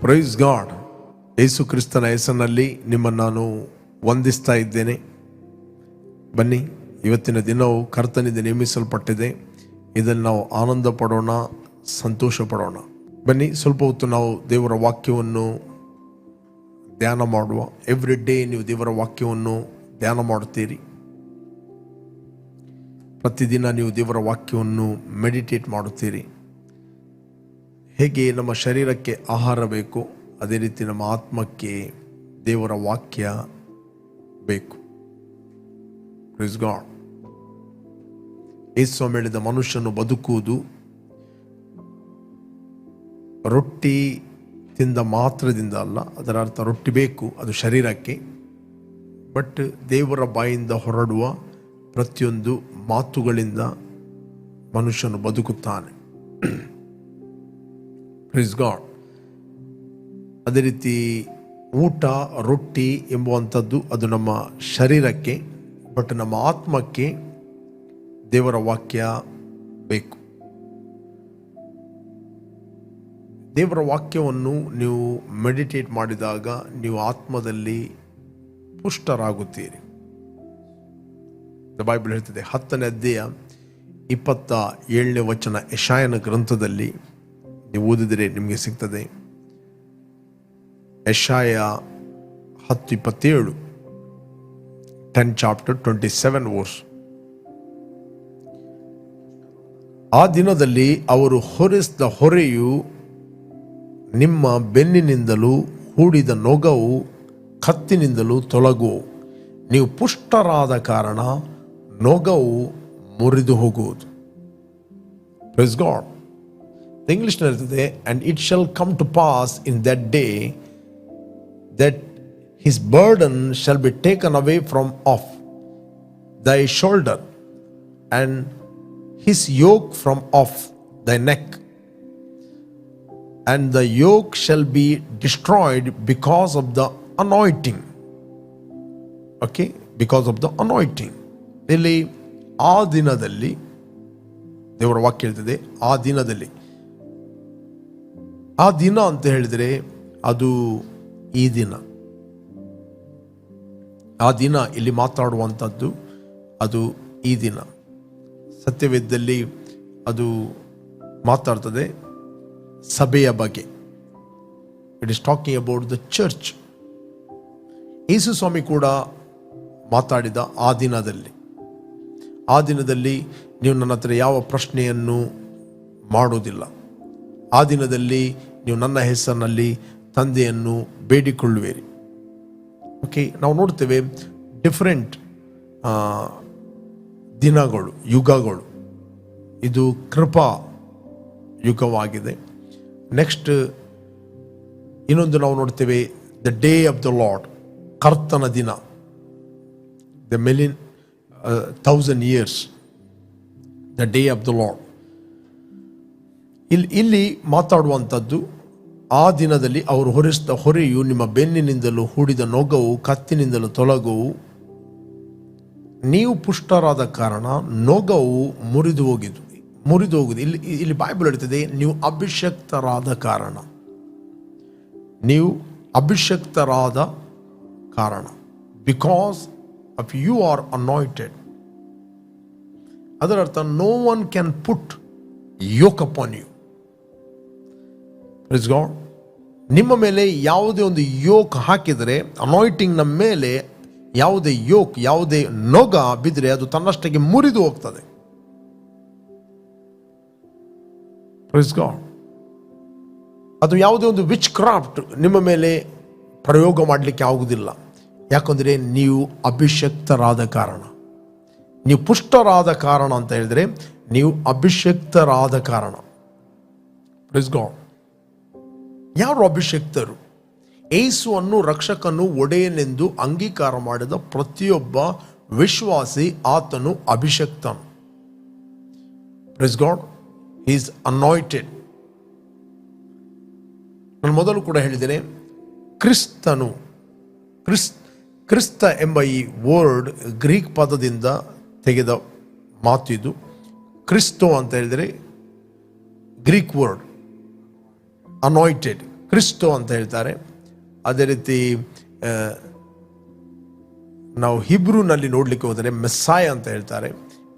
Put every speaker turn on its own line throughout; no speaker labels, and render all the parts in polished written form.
Praise God. ಯೇಸು ಕ್ರಿಸ್ತನ ಹೆಸರಿನಲ್ಲಿ ನಿಮ್ಮನ್ನು ನಾನು ವಂದಿಸ್ತಾ ಇದ್ದೇನೆ. ಬನ್ನಿ, ಇವತ್ತಿನ ದಿನವು ಕರ್ತನಿಂದ ನೇಮಿಸಲ್ಪಟ್ಟಿದೆ. ಇದನ್ನು ನಾವು ಆನಂದ ಪಡೋಣ, ಸಂತೋಷ ಪಡೋಣ. ಬನ್ನಿ, ಸ್ವಲ್ಪ ಹೊತ್ತು ನಾವು ದೇವರ ವಾಕ್ಯವನ್ನು ಧ್ಯಾನ ಮಾಡುವ. ಎವ್ರಿ ಡೇ ನೀವು ದೇವರ ವಾಕ್ಯವನ್ನು ಧ್ಯಾನ ಮಾಡುತ್ತೀರಿ. ಪ್ರತಿದಿನ ನೀವು ದೇವರ ವಾಕ್ಯವನ್ನು ಮೆಡಿಟೇಟ್ ಮಾಡುತ್ತೀರಿ. ಹೇಗೆ ನಮ್ಮ ಶರೀರಕ್ಕೆ ಆಹಾರ ಬೇಕು, ಅದೇ ರೀತಿ ನಮ್ಮ ಆತ್ಮಕ್ಕೆ ದೇವರ ವಾಕ್ಯ ಬೇಕು. Praise God. ಯೇಸು ಹೇಳಿದ ಮನುಷ್ಯನು ಬದುಕುವುದು ರೊಟ್ಟಿ ತಿಂದ ಮಾತ್ರದಿಂದ ಅಲ್ಲ. ಅದರ ಅರ್ಥ ರೊಟ್ಟಿ ಬೇಕು, ಅದು ಶರೀರಕ್ಕೆ. ಬಟ್ ದೇವರ ಬಾಯಿಂದ ಹೊರಡುವ ಪ್ರತಿಯೊಂದು ಮಾತುಗಳಿಂದ ಮನುಷ್ಯನು ಬದುಕುತ್ತಾನೆ. Praise God. ಅದೇ ರೀತಿ ಊಟ, ರೊಟ್ಟಿ ಎಂಬುವಂಥದ್ದು ಅದು ನಮ್ಮ ಶರೀರಕ್ಕೆ, ಬಟ್ ನಮ್ಮ ಆತ್ಮಕ್ಕೆ ದೇವರ ವಾಕ್ಯ ಬೇಕು. ದೇವರ ವಾಕ್ಯವನ್ನು ನೀವು ಮೆಡಿಟೇಟ್ ಮಾಡಿದಾಗ ನೀವು ಆತ್ಮದಲ್ಲಿ ಪುಷ್ಟರಾಗುತ್ತೀರಿ. ಬೈಬಲ್ ಹೇಳ್ತದೆ, 10ನೇ ಅಧ್ಯಾಯ 27ನೇ ವಚನ ಯೆಶಾಯನ ಗ್ರಂಥದಲ್ಲಿ ನೀವು ಓದಿದರೆ ನಿಮಗೆ ಸಿಗ್ತದೆ. ಯೆಶಾಯ 10:27, 10 chapter 27 verse. ಆ ದಿನದಲ್ಲಿ ಅವರು ಹೊರಿಸಿದ ಹೊರೆಯು ನಿಮ್ಮ ಬೆನ್ನಿನಿಂದಲೂ ಹೂಡಿದ ನೊಗವು ಕತ್ತಿನಿಂದಲೂ ತೊಲಗುವು. ನೀವು ಪುಷ್ಟರಾದ ಕಾರಣ ನೊಗವು ಮುರಿದು ಹೋಗುವುದು. Praise God. ಇಂಗ್ಲಿಷ್ ಇರ್ತದೆ, and it shall come to pass in that day that his burden shall be taken away from off thy shoulder and his yoke from off thy neck, and the yoke shall be destroyed because of the anointing. Okay, because of the anointing. ಇಲ್ಲಿ ಆ ದಿನದಲ್ಲಿ ದೇವರ ವಾಕ್ಯ ಹೇಳ್ತದೆ, ಆ ದಿನದಲ್ಲಿ. ಆ ದಿನ ಅಂತ ಹೇಳಿದರೆ ಅದು ಈ ದಿನ. ಆ ದಿನ ಇಲ್ಲಿ ಮಾತಾಡುವಂಥದ್ದು ಅದು ಈ ದಿನ. ಸತ್ಯವೇದದಲ್ಲಿ ಅದು ಮಾತಾಡ್ತದೆ ಸಭೆಯ ಬಗ್ಗೆ. It is talking about the church. Yesu ಸ್ವಾಮಿ ಕೂಡ ಮಾತಾಡಿದ ಆ ದಿನದಲ್ಲಿ. ಆ ದಿನದಲ್ಲಿ ನೀವು ನನ್ನ ಹತ್ರ ಯಾವ ಪ್ರಶ್ನೆಯನ್ನು ಮಾಡೋದಿಲ್ಲ. ಆ ದಿನದಲ್ಲಿ ನೀವು ನನ್ನ ಹೆಸರಿನಲ್ಲಿ ತಂದೆಯನ್ನು ಬೇಡಿಕೊಳ್ಳುವಿರಿ. ಓಕೆ, ನಾವು ನೋಡ್ತೇವೆ ಡಿಫರೆಂಟ್ ದಿನಗಳು, ಯುಗಗಳು. ಇದು ಕೃಪಾ ಯುಗವಾಗಿದೆ. ನೆಕ್ಸ್ಟ್ ಇನ್ನೊಂದು ನಾವು ನೋಡ್ತೇವೆ, the day of the lord, ಕರ್ತನ ದಿನ. The 1,000 years, the day of the lord. ಇಲ್ಲಿ ಮಾತಾಡುವಂಥದ್ದು ಆ ದಿನದಲ್ಲಿ ಅವರು ಹೊರಿಸಿದ ಹೊರೆಯು ನಿಮ್ಮ ಬೆನ್ನಿನಿಂದಲೂ ಹೂಡಿದ ನೊಗವು ಕತ್ತಿನಿಂದಲೂ ತೊಲಗುವು. ನೀವು ಪುಷ್ಟರಾದ ಕಾರಣ ನೊಗವು ಮುರಿದು ಹೋಗುವುದು. ಇಲ್ಲಿ ಬೈಬಲ್ ಹೇಳ್ತದೆ, ನೀವು ಅಭಿಷಕ್ತರಾದ ಕಾರಣ. ನೀವು ಅಭಿಷಕ್ತರಾದ ಕಾರಣ, because of you are anointed. ಅದರ ಅರ್ಥ, no one can put yoke upon you. Praise God. ನಿಮ್ಮ ಮೇಲೆ ಯಾವುದೇ ಒಂದು ಯೋಕ್ ಹಾಕಿದರೆ, ಅನಾಯಿಂಟಿಂಗ್ ನಮ್ಮ ಮೇಲೆ ಯಾವುದೇ ಯೋಕ್, ಯಾವುದೇ ನೊಗ ಬಿದ್ದರೆ ಅದು ತನ್ನಷ್ಟಕ್ಕೆ ಮುರಿದು ಹೋಗ್ತದೆ. Praise God. ಅದು ಯಾವುದೇ ಒಂದು ವಿಚ್ ಕ್ರಾಫ್ಟ್ ನಿಮ್ಮ ಮೇಲೆ ಪ್ರಯೋಗ ಮಾಡಲಿಕ್ಕೆ ಆಗುವುದಿಲ್ಲ. ಯಾಕಂದರೆ ನೀವು ಅಭಿಷಕ್ತರಾದ ಕಾರಣ. ನೀವು ಪುಷ್ಟರಾದ ಕಾರಣ ಅಂತ ಹೇಳಿದರೆ ನೀವು ಅಭಿಷಕ್ತರಾದ ಕಾರಣ. Praise God. ಯಾರು ಅಭಿಷಕ್ತರು? ಯೇಸುವನ್ನು ರಕ್ಷಕನು ಒಡೆಯನೆಂದು ಅಂಗೀಕಾರ ಮಾಡಿದ ಪ್ರತಿಯೊಬ್ಬ ವಿಶ್ವಾಸಿ ಆತನು ಅಭಿಷಕ್ತನು. Praise God. He is anointed. ನಾನು ಮೊದಲು ಕೂಡ ಹೇಳಿದ್ದೇನೆ, ಕ್ರಿಸ್ತನು, ಕ್ರಿಸ್ತ ಎಂಬ ಈ ವರ್ಡ್ ಗ್ರೀಕ್ ಪದದಿಂದ ತೆಗೆದ ಮಾತು ಇದು. ಕ್ರಿಸ್ತೋ ಅಂತ ಹೇಳಿದರೆ ಗ್ರೀಕ್ ವರ್ಡ್. ಅನಾಯಿಂಟೆಡ್, ಕ್ರಿಸ್ಟೋ ಅಂತ ಹೇಳ್ತಾರೆ. ಅದೇ ರೀತಿ ನಾವು ಹಿಬ್ರೂನಲ್ಲಿ ನೋಡಲಿಕ್ಕೆ ಹೋದರೆ ಮೆಸ್ಸಾಯ ಅಂತ ಹೇಳ್ತಾರೆ.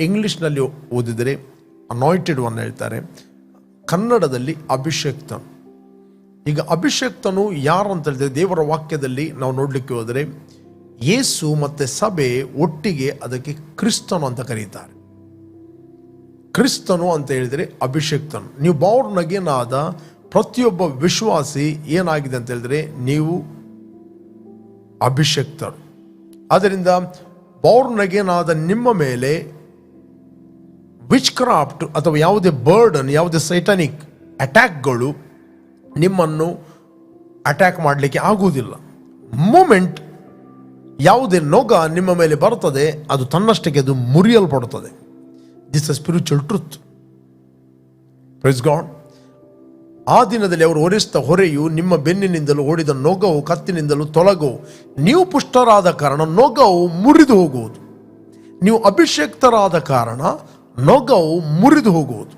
ಇಂಗ್ಲಿಷ್ನಲ್ಲಿ ಓದಿದರೆ ಅನಾಯ್ಟೆಡ್ ಒನ್ ಹೇಳ್ತಾರೆ. ಕನ್ನಡದಲ್ಲಿ ಅಭಿಷೇಕ್ತನು. ಈಗ ಅಭಿಷೇಕ್ತನು ಯಾರು ಅಂತ ಹೇಳಿದ್ರೆ, ದೇವರ ವಾಕ್ಯದಲ್ಲಿ ನಾವು ನೋಡಲಿಕ್ಕೆ ಹೋದರೆ ಯೇಸು ಮತ್ತು ಸಭೆ ಒಟ್ಟಿಗೆ ಅದಕ್ಕೆ ಕ್ರಿಸ್ತನು ಅಂತ ಕರೀತಾರೆ. ಕ್ರಿಸ್ತನು ಅಂತ ಹೇಳಿದರೆ ಅಭಿಷೇಕ್ತನು. ನೀವು ಬಾರ್ನ್ ಅಗೇನ್ ಆದ ಪ್ರತಿಯೊಬ್ಬ ವಿಶ್ವಾಸಿ ಏನಾಗಿದೆ ಅಂತ ಹೇಳಿದ್ರೆ, ನೀವು ಅಭಿಷೇಕ್ತರು. ಆದ್ದರಿಂದ ಬಾರ್ನ್ ಅಗೇನ್ ಆದ ನಿಮ್ಮ ಮೇಲೆ ವಿಚ್ ಕ್ರಾಫ್ಟ್ ಅಥವಾ ಯಾವುದೇ ಬರ್ಡನ್, ಯಾವುದೇ ಸೈಟಾನಿಕ್ ಅಟ್ಯಾಕ್ಗಳು ನಿಮ್ಮನ್ನು ಅಟ್ಯಾಕ್ ಮಾಡಲಿಕ್ಕೆ ಆಗುವುದಿಲ್ಲ. ಮೂಮೆಂಟ್ ಯಾವುದೇ ನೊಗ ನಿಮ್ಮ ಮೇಲೆ ಬರ್ತದೆ, ಅದು ತನ್ನಷ್ಟಕ್ಕೆ ಅದು ಮುರಿಯಲ್ಪಡುತ್ತದೆ. This a spiritual truth. Praise God. ಆ ದಿನದಲ್ಲಿ ಅವರು ಹೊರಿಸಿದ ಹೊರೆಯು ನಿಮ್ಮ ಬೆನ್ನಿನಿಂದಲೂ ಓಡಿದ ನೊಗವು ಕತ್ತಿನಿಂದಲೂ ತೊಲಗವು. ನೀವು ಪುಷ್ಟರಾದ ಕಾರಣ ನೊಗವು ಮುರಿದು ಹೋಗುವುದು. ನೀವು ಅಭಿಷೇಕ್ತರಾದ ಕಾರಣ ನೊಗವು ಮುರಿದು ಹೋಗುವುದು.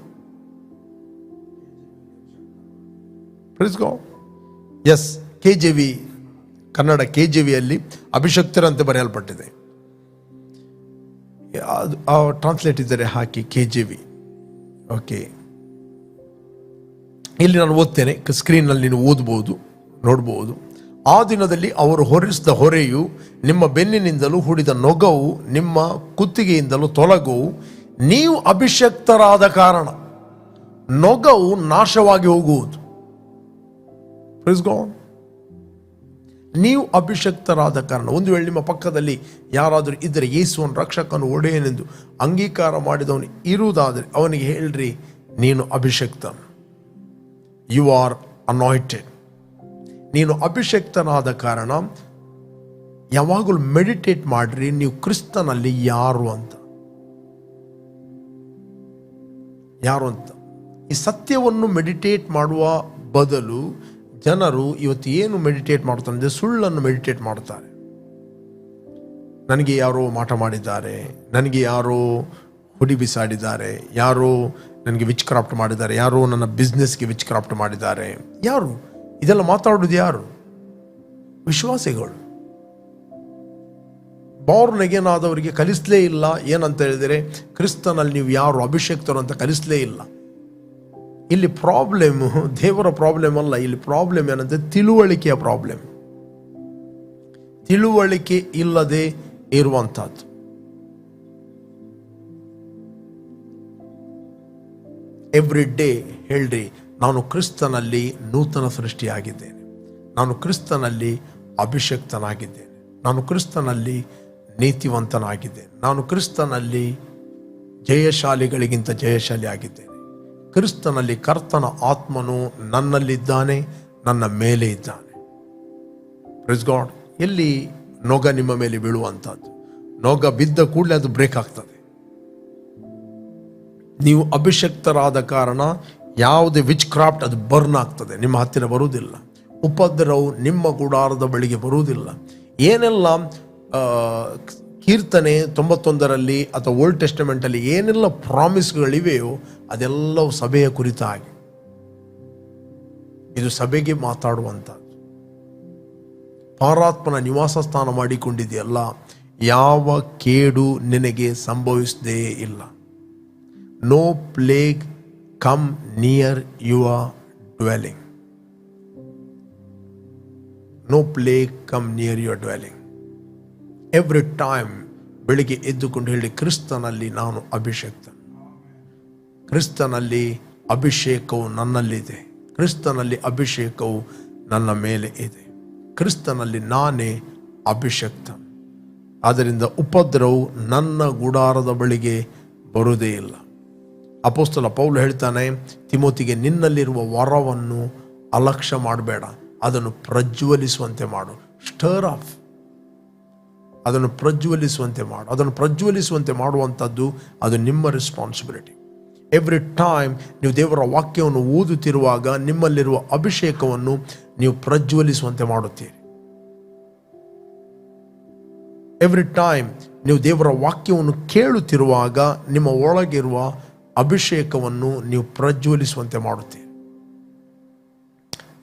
Praise God. Yes, KJV Kannada KJVಯಲ್ಲಿ ಅಭಿಷಕ್ತರಂತೆ ಬರೆಯಲ್ಪಟ್ಟಿದೆ. ಟ್ರಾನ್ಸ್ಲೇಟ್ ಇದ್ದರೆ ಹಾಕಿ KJV. ಓಕೆ, ಇಲ್ಲಿ ನಾನು ಓದ್ತೇನೆ, ಸ್ಕ್ರೀನ್ನಲ್ಲಿ ನೀವು ಓದ್ಬೋದು, ನೋಡ್ಬೋದು. ಆ ದಿನದಲ್ಲಿ ಅವರು ಹೊರಿಸಿದ ಹೊರೆಯು ನಿಮ್ಮ ಬೆನ್ನಿನಿಂದಲೂ ಹೂಡಿದ ನೊಗವು ನಿಮ್ಮ ಕುತ್ತಿಗೆಯಿಂದಲೂ ತೊಲಗುವು. ನೀವು ಅಭಿಷಕ್ತರಾದ ಕಾರಣ ನೊಗವು ನಾಶವಾಗಿ ಹೋಗುವುದು. Praise god. ನೀವು ಅಭಿಷಕ್ತರಾದ ಕಾರಣ. ಒಂದು ವೇಳೆ ನಿಮ್ಮ ಪಕ್ಕದಲ್ಲಿ ಯಾರಾದರೂ ಇದ್ದರೆ, ಯೇಸುವನ್ನು ರಕ್ಷಕನು ಒಡೆಯನೆಂದು ಅಂಗೀಕಾರ ಮಾಡಿದವನು ಇರುವುದಾದರೆ ಅವನಿಗೆ ಹೇಳ್ರಿ, ನೀನು ಅಭಿಷಕ್ತನು. You are ಅನಾಯ್ಟೆಡ್. ನೀನು ಅಭಿಷಕ್ತನಾದ ಕಾರಣ ಯಾವಾಗಲೂ ಮೆಡಿಟೇಟ್ ಮಾಡ್ರಿ, ನೀವು ಕ್ರಿಸ್ತನಲ್ಲಿ ಯಾರು ಅಂತ. ಈ ಸತ್ಯವನ್ನು ಮೆಡಿಟೇಟ್ ಮಾಡುವ ಬದಲು ಜನರು ಇವತ್ತು ಏನು ಮೆಡಿಟೇಟ್ ಮಾಡ್ತಾರೆ ಅಂದರೆ, ಸುಳ್ಳನ್ನು ಮೆಡಿಟೇಟ್ ಮಾಡ್ತಾರೆ. ನನಗೆ ಯಾರೋ ಮಾಟ ಮಾಡಿದ್ದಾರೆ, ನನಗೆ ಯಾರೋ ಹುಡಿ ಬಿಸಾಡಿದ್ದಾರೆ, ಯಾರೋ ನನಗೆ ವಿಚ್ ಕ್ರಾಫ್ಟ್ ಮಾಡಿದ್ದಾರೆ, ಯಾರೋ ನನ್ನ ಬಿಸ್ನೆಸ್ಗೆ ವಿಚ್ ಕ್ರಾಫ್ಟ್ ಮಾಡಿದ್ದಾರೆ. ಯಾರು ಇದೆಲ್ಲ ಮಾತಾಡೋದು? ಯಾರು? ವಿಶ್ವಾಸಿಗಳು. ಬಾರ್ನ್ ಅಗೇನ್ ಆದವರಿಗೆ ಕಲಿಸಲೇ ಇಲ್ಲ. ಏನಂತ ಹೇಳಿದರೆ, ಕ್ರಿಸ್ತನಲ್ಲಿ ನೀವು ಯಾರು ಅಭಿಷೇಕ್ತರು ಅಂತ ಕಲಿಸಲೇ ಇಲ್ಲ. ಇಲ್ಲಿ ಪ್ರಾಬ್ಲಮ್ ದೇವರ ಪ್ರಾಬ್ಲಮ್ ಅಲ್ಲ. ಇಲ್ಲಿ ಪ್ರಾಬ್ಲಮ್ ಏನಂದ್ರೆ ತಿಳುವಳಿಕೆಯ ಪ್ರಾಬ್ಲಮ್. ತಿಳುವಳಿಕೆ ಇಲ್ಲದೆ ಇರುವಂತಹದ್ದು. ಎವ್ರಿ ಡೇ ಹೇಳ್ರಿ, ನಾನು ಕ್ರಿಸ್ತನಲ್ಲಿ ನೂತನ ಸೃಷ್ಟಿಯಾಗಿದ್ದೇನೆ, ನಾನು ಕ್ರಿಸ್ತನಲ್ಲಿ ಅಭಿಷಕ್ತನಾಗಿದ್ದೇನೆ, ನಾನು ಕ್ರಿಸ್ತನಲ್ಲಿ ನೀತಿವಂತನಾಗಿದ್ದೇನೆ, ನಾನು ಕ್ರಿಸ್ತನಲ್ಲಿ ಜಯಶಾಲಿಗಳಿಗಿಂತ ಜಯಶಾಲಿ ಆಗಿದ್ದೇನೆ, ಕ್ರಿಸ್ತನಲ್ಲಿ ಕರ್ತನ ಆತ್ಮನು ನನ್ನಲ್ಲಿದ್ದಾನೆ, ನನ್ನ ಮೇಲೆ ಇದ್ದಾನೆ. Praise God. ಎಲ್ಲಿ ನೊಗ ನಿಮ್ಮ ಮೇಲೆ ಬೀಳುವಂಥದ್ದು, ನೊಗ ಬಿದ್ದ ಕೂಡಲೇ ಅದು ಬ್ರೇಕ್ ಆಗ್ತದೆ. ನೀವು ಅಭಿಷಕ್ತರಾದ ಕಾರಣ ಯಾವುದೇ ವಿಚ್ ಕ್ರಾಫ್ಟ್ ಅದು ಬರ್ನ್ ಆಗ್ತದೆ, ನಿಮ್ಮ ಹತ್ತಿರ ಬರುವುದಿಲ್ಲ. ಉಪದ್ರವವು ನಿಮ್ಮ ಗುಡಾರದ ಬಳಿಗೆ ಬರುವುದಿಲ್ಲ. ಏನೆಲ್ಲ ಕೀರ್ತನೆ 91ರಲ್ಲಿ ಅಥವಾ ಓಲ್ಡ್ ಟೆಸ್ಟಮೆಂಟಲ್ಲಿ ಏನೆಲ್ಲ ಪ್ರಾಮಿಸ್ಗಳಿವೆಯೋ ಅದೆಲ್ಲವೂ ಸಭೆಯ ಕುರಿತಾಗಿ. ಇದು ಸಭೆಗೆ ಮಾತಾಡುವಂಥದ್ದು. ಪರಾತ್ಮನ ನಿವಾಸ ಸ್ಥಾನ ಮಾಡಿಕೊಂಡಿದೆಯಲ್ಲ, ಯಾವ ಕೇಡು ನಿನಗೆ ಸಂಭವಿಸದೇ ಇಲ್ಲ. No plague come near your dwelling. No plague come near your dwelling. Every time ಬೆಳಿಗ್ಗೆ ಎದ್ದುಕೊಂಡು ಹೇಳಿ, ಕ್ರಿಸ್ತನಲ್ಲಿ ನಾನು ಅಭಿಷೇಕ್ತ, ಕ್ರಿಸ್ತನಲ್ಲಿ ಅಭಿಷೇಕವು ನನ್ನಲ್ಲಿದೆ, ಕ್ರಿಸ್ತನಲ್ಲಿ ಅಭಿಷೇಕವು ನನ್ನ ಮೇಲೆ ಇದೆ, ಕ್ರಿಸ್ತನಲ್ಲಿ ನಾನೇ ಅಭಿಷೇಕ್ತ. ಆದ್ದರಿಂದ ಉಪದ್ರವವು ನನ್ನ ಗುಡಾರದ ಬಳಿಗೆ ಬರುವುದೇ ಇಲ್ಲ. ಅಪೊಸ್ತಲ ಪೌಲ ಹೇಳ್ತಾನೆ ತಿಮೋತಿಗೆ, ನಿನ್ನಲ್ಲಿರುವ ವರವನ್ನು ಅಲಕ್ಷ್ಯ ಮಾಡಬೇಡ, ಅದನ್ನು ಪ್ರಜ್ವಲಿಸುವಂತೆ ಮಾಡು. ಸ್ಟರ್ ಆಫ್, ಅದನ್ನು ಪ್ರಜ್ವಲಿಸುವಂತೆ ಮಾಡು. ಅದನ್ನು ಪ್ರಜ್ವಲಿಸುವಂತೆ ಮಾಡುವಂಥದ್ದು ಅದು ನಿಮ್ಮ ರೆಸ್ಪಾನ್ಸಿಬಿಲಿಟಿ. ಎವ್ರಿ ಟೈಮ್ ನೀವು ದೇವರ ವಾಕ್ಯವನ್ನು ಓದುತ್ತಿರುವಾಗ ನಿಮ್ಮಲ್ಲಿರುವ ಅಭಿಷೇಕವನ್ನು ನೀವು ಪ್ರಜ್ವಲಿಸುವಂತೆ ಮಾಡುತ್ತೀರಿ. ಎವ್ರಿ ಟೈಮ್ ನೀವು ದೇವರ ವಾಕ್ಯವನ್ನು ಕೇಳುತ್ತಿರುವಾಗ ನಿಮ್ಮ ಒಳಗಿರುವ ಅಭಿಷೇಕವನ್ನು ನೀವು ಪ್ರಜ್ವಲಿಸುವಂತೆ ಮಾಡುತ್ತೀರಿ.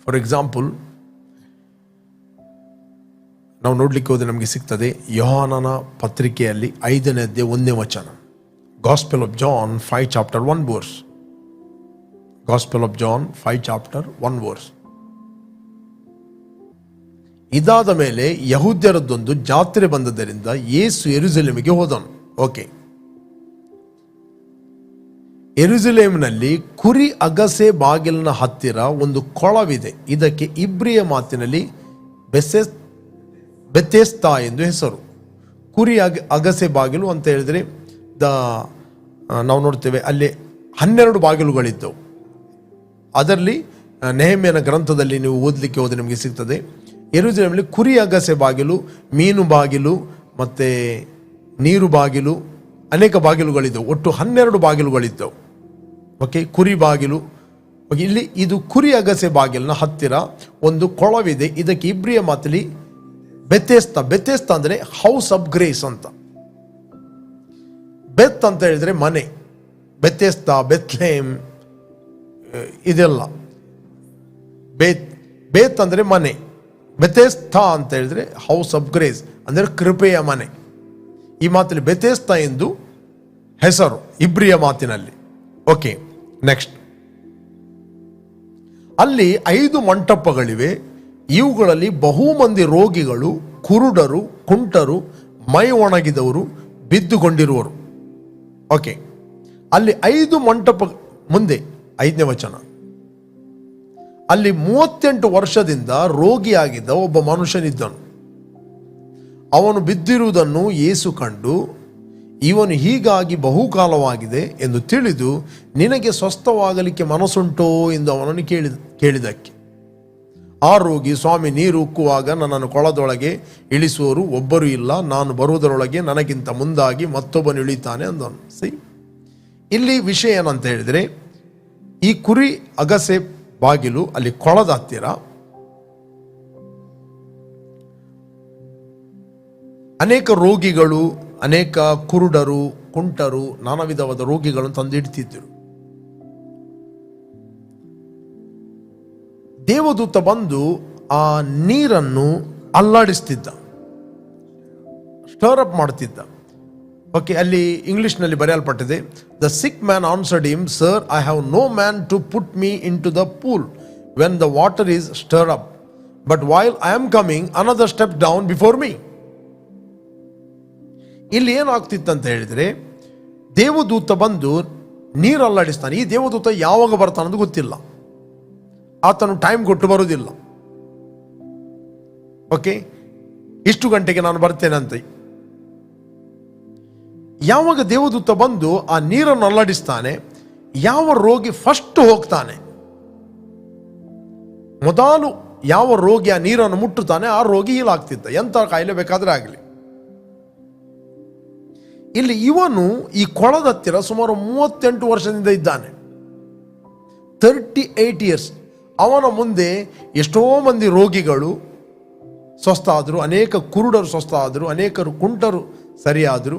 ಫಾರ್ ಎಕ್ಸಾಂಪಲ್, ನಾವು ನೋಡ್ಲಿಕ್ಕೆ ಹೋದರೆ ನಮಗೆ ಸಿಗ್ತದೆ ಯೋಹಾನನ ಪತ್ರಿಕೆಯಲ್ಲಿ 5ನೇ ಅಧ್ಯಾಯ 1ನೇ ವಚನ. Gospel of John 5 chapter 1 verse. Gospel of John 5 chapter 1 verse. ಇದಾದ ಮೇಲೆ ಯಹೂದ್ಯರದ್ದೊಂದು ಜಾತ್ರೆ ಬಂದದ್ದರಿಂದ ಯೇಸು ಯೆರೂಸಲೇಮಿಗೆ ಹೋದನು. ಓಕೆ, ಯೆರೂಸಲೇಮಿನಲ್ಲಿ ಕುರಿ ಅಗಸೆ ಬಾಗಿಲಿನ ಹತ್ತಿರ ಒಂದು ಕೊಳವಿದೆ. ಇದಕ್ಕೆ ಇಬ್ರಿಯ ಮಾತಿನಲ್ಲಿ ಬೆಥೆಸ್ದಾ ಎಂದು ಹೆಸರು. ಕುರಿ ಅಗಸೆ ಬಾಗಿಲು ಅಂತ ಹೇಳಿದ್ರೆ ನಾವು ನೋಡ್ತೇವೆ ಅಲ್ಲಿ 12 ಬಾಗಿಲುಗಳಿದ್ದವು. ಅದರಲ್ಲಿ ನೆಹೆಮ್ಯನ ಗ್ರಂಥದಲ್ಲಿ ನೀವು ಓದಲಿಕ್ಕೆ ಹೋದರೆ ನಿಮಗೆ ಸಿಗ್ತದೆ ಯೆರೂಸಲೇಮಿನಲ್ಲಿ ಕುರಿ ಅಗಸೆ ಬಾಗಿಲು, ಮೀನು ಬಾಗಿಲು ಮತ್ತು ನೀರು ಬಾಗಿಲು, ಅನೇಕ ಬಾಗಿಲುಗಳಿದ್ದವು. ಒಟ್ಟು 12 ಬಾಗಿಲುಗಳಿದ್ದವು. ಓಕೆ, ಕುರಿ ಬಾಗಿಲು. ಇಲ್ಲಿ ಇದು ಕುರಿ ಅಗಸೆ ಬಾಗಿಲಿನ ಹತ್ತಿರ ಒಂದು ಕೊಳವಿದೆ. ಇದಕ್ಕೆ ಇಬ್ರಿಯ ಮಾತಲ್ಲಿ ಬೆಥೆಸ್ದಾ ಅಂದರೆ ಹೌಸ್ ಆಫ್ ಗ್ರೇಸ್ ಅಂತ. ಬೆತ್ ಅಂತ ಹೇಳಿದ್ರೆ ಮನೆ, ಬೆಥೆಸ್ದಾ, ಬೆತ್ಲೆಹೇಮ್ ಇದೆಲ್ಲ. ಬೇತ್ ಅಂದರೆ ಮನೆ, ಬೆಥೆಸ್ದಾ ಅಂತ ಹೇಳಿದ್ರೆ ಹೌಸ್ ಆಫ್ ಗ್ರೇಸ್ ಅಂದರೆ ಕೃಪೆಯ ಮನೆ. ಈ ಮಾತಲ್ಲಿ ಬೆಥೆಸ್ದಾ ಎಂದು ಹೆಸರು ಇಬ್ರಿಯ ಮಾತಿನಲ್ಲಿ. Okay, next. ಅಲ್ಲಿ 5 ಮಂಟಪಗಳಿವೆ. ಇವುಗಳಲ್ಲಿ ಬಹುಮಂದಿ ರೋಗಿಗಳು, ಕುರುಡರು, ಕುಂಟರು, ಮೈ ಒಣಗಿದವರು, ಬಿದ್ದುಕೊಂಡಿರುವರು. ಓಕೆ, ಅಲ್ಲಿ 5 ಮಂಟಪ ಮುಂದೆ 5ನೇ ವಚನ. ಅಲ್ಲಿ 38 ವರ್ಷದಿಂದ ರೋಗಿಯಾಗಿದ್ದ ಒಬ್ಬ ಮನುಷ್ಯನಿದ್ದನು. ಅವನು ಬಿದ್ದಿರುವುದನ್ನು ಯೇಸು ಕಂಡು, ಇವನು ಹೀಗಾಗಿ ಬಹುಕಾಲವಾಗಿದೆ ಎಂದು ತಿಳಿದು, ನಿನಗೆ ಸ್ವಸ್ಥವಾಗಲಿಕ್ಕೆ ಮನಸ್ಸುಂಟೋ ಎಂದು ಅವನನ್ನು ಕೇಳಿದಕ್ಕೆ ಆ ರೋಗಿ, ಸ್ವಾಮಿ, ನೀರು ಉಕ್ಕುವಾಗ ನನ್ನನ್ನು ಕೊಳದೊಳಗೆ ಇಳಿಸುವವರು ಒಬ್ಬರು ಇಲ್ಲ. ನಾನು ಬರುವುದರೊಳಗೆ ನನಗಿಂತ ಮುಂದಾಗಿ ಮತ್ತೊಬ್ಬನು ಇಳಿತಾನೆ ಅಂದನು. ಇಲ್ಲಿ ವಿಷಯ ಏನಂತ ಹೇಳಿದರೆ, ಈ ಕುರಿ ಅಗಸೆ ಬಾಗಿಲು ಅಲ್ಲಿ ಕೊಳದ ಹತ್ತಿರ ಅನೇಕ ರೋಗಿಗಳು, ಅನೇಕ ಕುರುಡರು, ಕುಂಟರು, ನಾನಾ ವಿಧವಾದ ರೋಗಿಗಳನ್ನು ತಂದಿಡ್ತಿದ್ದರು. ದೇವದೂತ ಬಂದು ಆ ನೀರನ್ನು ಅಲ್ಲಾಡಿಸ್ತಿದ್ದ, ಸ್ಟರ್ ಅಪ್ ಮಾಡ್ತಿದ್ದ. ಓಕೆ, ಅಲ್ಲಿ ಇಂಗ್ಲಿಷ್ನಲ್ಲಿ ಬರೆಯಲ್ಪಟ್ಟಿದೆ, the sick man answered him, sir, I have no man to put me into the pool when the water is stir up, but while I am coming another step down before me. ಇಲ್ಲಿ ಏನಾಗ್ತಿತ್ತಂತ ಹೇಳಿದ್ರೆ, ದೇವದೂತ ಬಂದು ನೀರು ಅಲ್ಲಾಡಿಸ್ತಾನೆ. ಈ ದೇವದೂತ ಯಾವಾಗ ಬರ್ತಾನಂದು ಗೊತ್ತಿಲ್ಲ, ಆತನು time ಕೊಟ್ಟು ಬರುವುದಿಲ್ಲ. ಓಕೆ, ಇಷ್ಟು ಗಂಟೆಗೆ ನಾನು ಬರ್ತೇನೆ ಅಂತ. ಯಾವಾಗ ದೇವದೂತ ಬಂದು ಆ ನೀರನ್ನು ಅಲ್ಲಾಡಿಸ್ತಾನೆ, ಯಾವ ರೋಗಿ ಫಸ್ಟ್ ಹೋಗ್ತಾನೆ, ಮೊದಲು ಯಾವ ರೋಗಿ ಆ ನೀರನ್ನು ಮುಟ್ಟುತ್ತಾನೆ ಆ ರೋಗಿ ಹೀಲಾಗ್ತಿದ್ದ, ಎಂಥ ಕಾಯಿಲೆ ಬೇಕಾದ್ರೆ ಆಗಲಿ. ಇಲ್ಲಿ ಇವನು ಈ ಕೊಳದ ಹತ್ತಿರ ಸುಮಾರು 38 ವರ್ಷದಿಂದ ಇದ್ದಾನೆ, 38 ಇಯರ್ಸ್. ಅವನ ಮುಂದೆ ಎಷ್ಟೋ ಮಂದಿ ರೋಗಿಗಳು ಸ್ವಸ್ಥ ಆದರು, ಅನೇಕ ಕುರುಡರು ಸ್ವಸ್ಥ ಆದರು, ಅನೇಕರು ಕುಂಟರು ಸರಿಯಾದರು,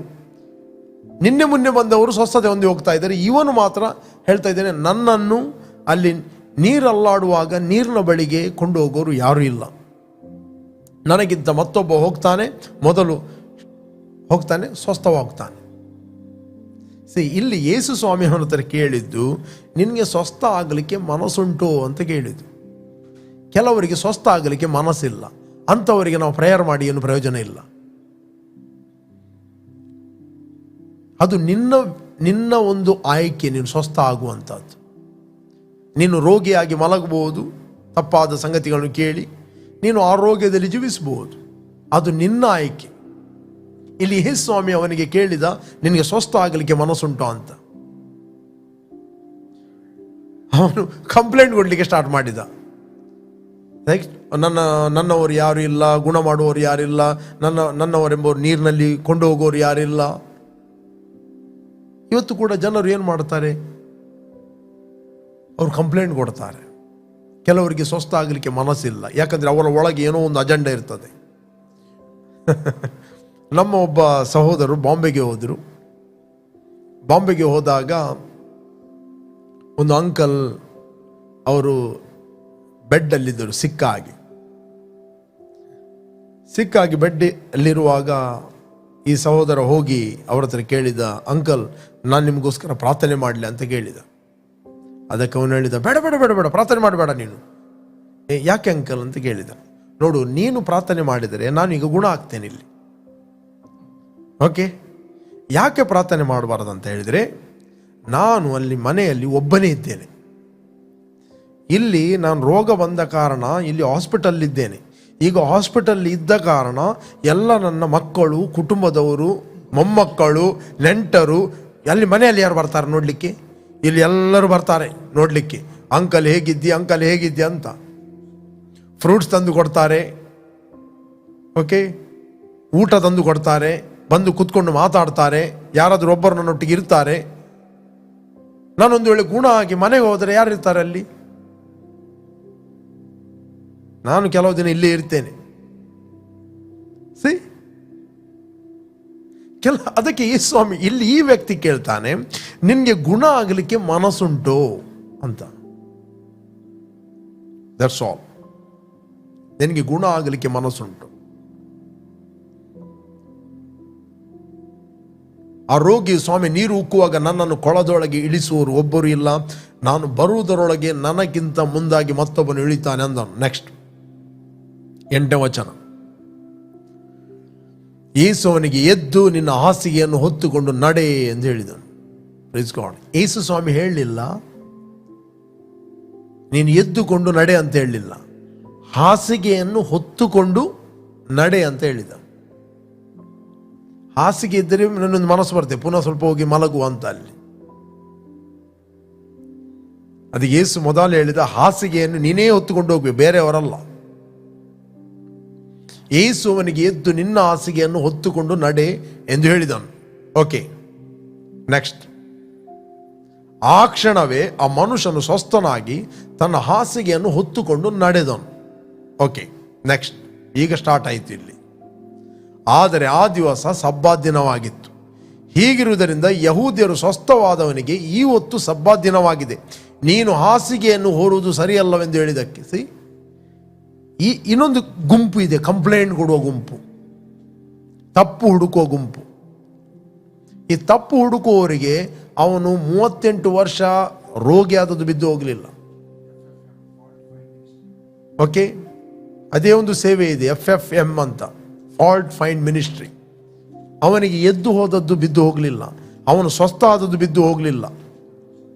ನಿನ್ನೆ ಮೊನ್ನೆ ಬಂದವರು ಸ್ವಸ್ಥತೆ ಹೊಂದಿ ಹೋಗ್ತಾ ಇದ್ದಾರೆ. ಇವನು ಮಾತ್ರ ಹೇಳ್ತಾ ಇದ್ದೇನೆ, ನನ್ನನ್ನು ಅಲ್ಲಿ ನೀರಲ್ಲಾಡುವಾಗ ನೀರಿನ ಬಳಿಗೆ ಕೊಂಡು ಹೋಗೋರು ಯಾರೂ ಇಲ್ಲ, ನನಗಿಂತ ಮತ್ತೊಬ್ಬ ಹೋಗ್ತಾನೆ, ಮೊದಲು ಹೋಗ್ತಾನೆ, ಸ್ವಸ್ಥವಾಗ್ತಾನೆ. ಇಲ್ಲಿ ಯೇಸು ಸ್ವಾಮಿ ಅವನ ಹತ್ರ ಕೇಳಿದ್ದು, ನಿನಗೆ ಸ್ವಸ್ಥ ಆಗಲಿಕ್ಕೆ ಮನಸ್ಸುಂಟು ಅಂತ ಕೇಳಿದ್ದು. ಕೆಲವರಿಗೆ ಸ್ವಸ್ಥ ಆಗಲಿಕ್ಕೆ ಮನಸ್ಸಿಲ್ಲ, ಅಂಥವರಿಗೆ ನಾವು ಪ್ರೇಯರ್ ಮಾಡಿ ಏನು ಪ್ರಯೋಜನ ಇಲ್ಲ. ಅದು ನಿನ್ನ ಒಂದು ಆಯ್ಕೆ, ನೀನು ಸ್ವಸ್ಥ ಆಗುವಂಥದ್ದು. ನೀನು ರೋಗಿಯಾಗಿ ಮಲಗಬಹುದು, ತಪ್ಪಾದ ಸಂಗತಿಗಳನ್ನು ಕೇಳಿ ನೀನು ಆರೋಗ್ಯದಲ್ಲಿ ಜೀವಿಸಬಹುದು, ಅದು ನಿನ್ನ ಆಯ್ಕೆ. ಇಲ್ಲಿ ಯೇಸು ಸ್ವಾಮಿ ಅವನಿಗೆ ಕೇಳಿದ, ನಿನಗೆ ಸ್ವಸ್ಥ ಆಗಲಿಕ್ಕೆ ಮನಸ್ಸುಂಟು ಅಂತ. ಅವನು ಕಂಪ್ಲೇಂಟ್ ಕೊಡಲಿಕ್ಕೆ ಸ್ಟಾರ್ಟ್ ಮಾಡಿದ. ನನ್ನವರು ಯಾರು ಇಲ್ಲ, ಗುಣ ಮಾಡುವವರು ಯಾರಿಲ್ಲ, ನನ್ನವರೆಂಬವರು ನೀರಿನಲ್ಲಿ ಕೊಂಡು ಹೋಗೋರು ಯಾರಿಲ್ಲ. ಇವತ್ತು ಕೂಡ ಜನರು ಏನು ಮಾಡ್ತಾರೆ, ಅವರು ಕಂಪ್ಲೇಂಟ್ ಕೊಡ್ತಾರೆ. ಕೆಲವರಿಗೆ ಸ್ವಸ್ಥ ಆಗಲಿಕ್ಕೆ ಮನಸ್ಸಿಲ್ಲ, ಯಾಕಂದರೆ ಅವರ ಒಳಗೆ ಏನೋ ಒಂದು ಅಜೆಂಡಾ ಇರ್ತದೆ. ನಮ್ಮ ಒಬ್ಬ ಸಹೋದರರು ಬಾಂಬೆಗೆ ಹೋದರು. ಬಾಂಬೆಗೆ ಹೋದಾಗ ಒಂದು ಅಂಕಲ್ ಅವರು ಬೆಡ್ಡಲ್ಲಿದ್ದರು, ಸಿಕ್ಕಾಗಿ ಬೆಡ್ಡಲ್ಲಿರುವಾಗ ಈ ಸಹೋದರ ಹೋಗಿ ಅವ್ರ ಹತ್ರ ಕೇಳಿದ, ಅಂಕಲ್ ನಾನು ನಿಮಗೋಸ್ಕರ ಪ್ರಾರ್ಥನೆ ಮಾಡಲಿ ಅಂತ ಕೇಳಿದ. ಅದಕ್ಕೆ ಅವನು ಹೇಳಿದ, ಬೇಡ ಬೇಡ ಬೇಡ ಬೇಡ ಪ್ರಾರ್ಥನೆ ಮಾಡಬೇಡ ನೀನು. ಯಾಕೆ ಅಂಕಲ್ ಅಂತ ಕೇಳಿದ. ನೋಡು, ನೀನು ಪ್ರಾರ್ಥನೆ ಮಾಡಿದರೆ ನಾನು ಈಗ ಗುಣ ಆಗ್ತೇನೆ ಇಲ್ಲಿ. ಓಕೆ, ಯಾಕೆ ಪ್ರಾರ್ಥನೆ ಮಾಡಬಾರದು ಅಂತ ಹೇಳಿದರೆ, ನಾನು ಅಲ್ಲಿ ಮನೆಯಲ್ಲಿ ಒಬ್ಬನೇ ಇದ್ದೇನೆ. ಇಲ್ಲಿ ನಾನು ರೋಗ ಬಂದ ಕಾರಣ ಇಲ್ಲಿ ಹಾಸ್ಪಿಟಲ್ ಇದ್ದೇನೆ. ಈಗ ಹಾಸ್ಪಿಟಲ್ ಇದ್ದ ಕಾರಣ ಎಲ್ಲ ನನ್ನ ಮಕ್ಕಳು, ಕುಟುಂಬದವರು, ಮೊಮ್ಮಕ್ಕಳು, ನೆಂಟರು, ಅಲ್ಲಿ ಮನೆಯಲ್ಲಿ ಯಾರು ಬರ್ತಾರೆ ನೋಡಲಿಕ್ಕೆ? ಇಲ್ಲಿ ಎಲ್ಲರೂ ಬರ್ತಾರೆ ನೋಡಲಿಕ್ಕೆ. ಅಂಕಲ್ ಹೇಗಿದ್ದಿ ಅಂತ ಫ್ರೂಟ್ಸ್ ತಂದು ಕೊಡ್ತಾರೆ. ಓಕೆ, ಊಟ ತಂದು ಕೊಡ್ತಾರೆ, ಬಂದು ಕೂತ್ಕೊಂಡು ಮಾತಾಡ್ತಾರೆ, ಯಾರಾದರೂ ಒಬ್ಬರು ನನ್ನೊಟ್ಟಿಗೆ ಇರ್ತಾರೆ. ನಾನೊಂದು ವೇಳೆ ಗುಣ ಆಗಿ ಮನೆಗೆ ಹೋದರೆ ಯಾರು ಇರ್ತಾರೆ ಅಲ್ಲಿ? ನಾನು ಕೆಲವು ದಿನ ಇಲ್ಲೇ ಇರ್ತೇನೆ. ಅದಕ್ಕೆ ಈ ಸ್ವಾಮಿ ಇಲ್ಲಿ ಈ ವ್ಯಕ್ತಿ ಕೇಳ್ತಾನೆ, ನಿನ್ಗೆ ಗುಣ ಆಗಲಿಕ್ಕೆ ಮನಸ್ಸುಂಟು ಅಂತ. That's all. ನಿನಗೆ ಗುಣ ಆಗಲಿಕ್ಕೆ ಮನಸ್ಸುಂಟು. ಆ ರೋಗಿ, ಸ್ವಾಮಿ ನೀರು ಉಕ್ಕುವಾಗ ನನ್ನನ್ನು ಕೊಳದೊಳಗೆ ಇಳಿಸುವವರು ಒಬ್ಬರು ಇಲ್ಲ, ನಾನು ಬರುವುದರೊಳಗೆ ನನಗಿಂತ ಮುಂದಾಗಿ ಮತ್ತೊಬ್ಬನು ಇಳಿತಾನೆ ಅಂದನು. ನೆಕ್ಸ್ಟ್ 8ನೇ ವಚನ, ಯೇಸು ಅವನಿಗೆ, ಎದ್ದು ನಿನ್ನ ಹಾಸಿಗೆಯನ್ನು ಹೊತ್ತುಕೊಂಡು ನಡೆ ಎಂದು ಹೇಳಿದನು. Praise God. ಯೇಸು ಸ್ವಾಮಿ ಹೇಳಲಿಲ್ಲ ನೀನು ಎದ್ದುಕೊಂಡು ನಡೆ ಅಂತ ಹೇಳಲಿಲ್ಲ, ಹಾಸಿಗೆಯನ್ನು ಹೊತ್ತುಕೊಂಡು ನಡೆ ಅಂತ ಹೇಳಿದ. ಹಾಸಿಗೆ ಇದ್ದರೆ ನನ್ನೊಂದು ಮನಸ್ಸು ಬರ್ತದೆ, ಪುನಃ ಸ್ವಲ್ಪ ಹೋಗಿ ಮಲಗುವ ಅಂತ. ಅಲ್ಲಿ ಅದು ಯೇಸು ಮೊದಲು ಹೇಳಿದ, ಹಾಸಿಗೆಯನ್ನು ನೀನೇ ಹೊತ್ತುಕೊಂಡು ಹೋಗ್ಬೇಕು, ಬೇರೆಯವರಲ್ಲ. ಯೇಸು ಅವನಿಗೆ, ಎದ್ದು ನಿನ್ನ ಹಾಸಿಗೆಯನ್ನು ಹೊತ್ತುಕೊಂಡು ನಡೆ ಎಂದು ಹೇಳಿದನು. Okay, next. ಆ ಕ್ಷಣವೇ ಆ ಮನುಷ್ಯನು ಸ್ವಸ್ಥನಾಗಿ ತನ್ನ ಹಾಸಿಗೆಯನ್ನು ಹೊತ್ತುಕೊಂಡು ನಡೆದನು. Okay, next. ಈಗ ಸ್ಟಾರ್ಟ್ ಆಯಿತು ಇಲ್ಲಿ. ಆದರೆ ಆ ದಿವಸ ಸಬ್ಬಾತ್ ದಿನವಾಗಿತ್ತು. ಹೀಗಿರುವುದರಿಂದ ಯಹೂದ್ಯರು ಸ್ವಸ್ಥವಾದವನಿಗೆ, ಈ ಹೊತ್ತು ಸಬ್ಬಾತ್ ದಿನವಾಗಿದೆ, ನೀನು ಹಾಸಿಗೆಯನ್ನು ಹೊರುವುದು ಸರಿಯಲ್ಲವೆಂದು ಹೇಳಿದಕ್ಕೆ. ಇನ್ನೊಂದು ಗುಂಪು ಇದೆ, ಕಂಪ್ಲೇಂಟ್ ಕೊಡುವ ಗುಂಪು, ತಪ್ಪು ಹುಡುಕುವ ಗುಂಪು. ಈ ತಪ್ಪು ಹುಡುಕುವವರಿಗೆ ಅವನು 38 ವರ್ಷ ರೋಗಿ ಆದದ್ದು ಬಿದ್ದು ಹೋಗಲಿಲ್ಲ. ಓಕೆ, ಅದೇ ಒಂದು ಸೇವೆ ಇದೆ, FFM ಅಂತ, ಫಾಲ್ಟ್ ಫೈಂಡ್ ಮಿನಿಸ್ಟ್ರಿ. ಅವನಿಗೆ ಎದ್ದು ಹೋದದ್ದು ಬಿದ್ದು ಹೋಗಲಿಲ್ಲ, ಅವನು ಸ್ವಸ್ಥ ಆದದ್ದು ಬಿದ್ದು ಹೋಗಲಿಲ್ಲ.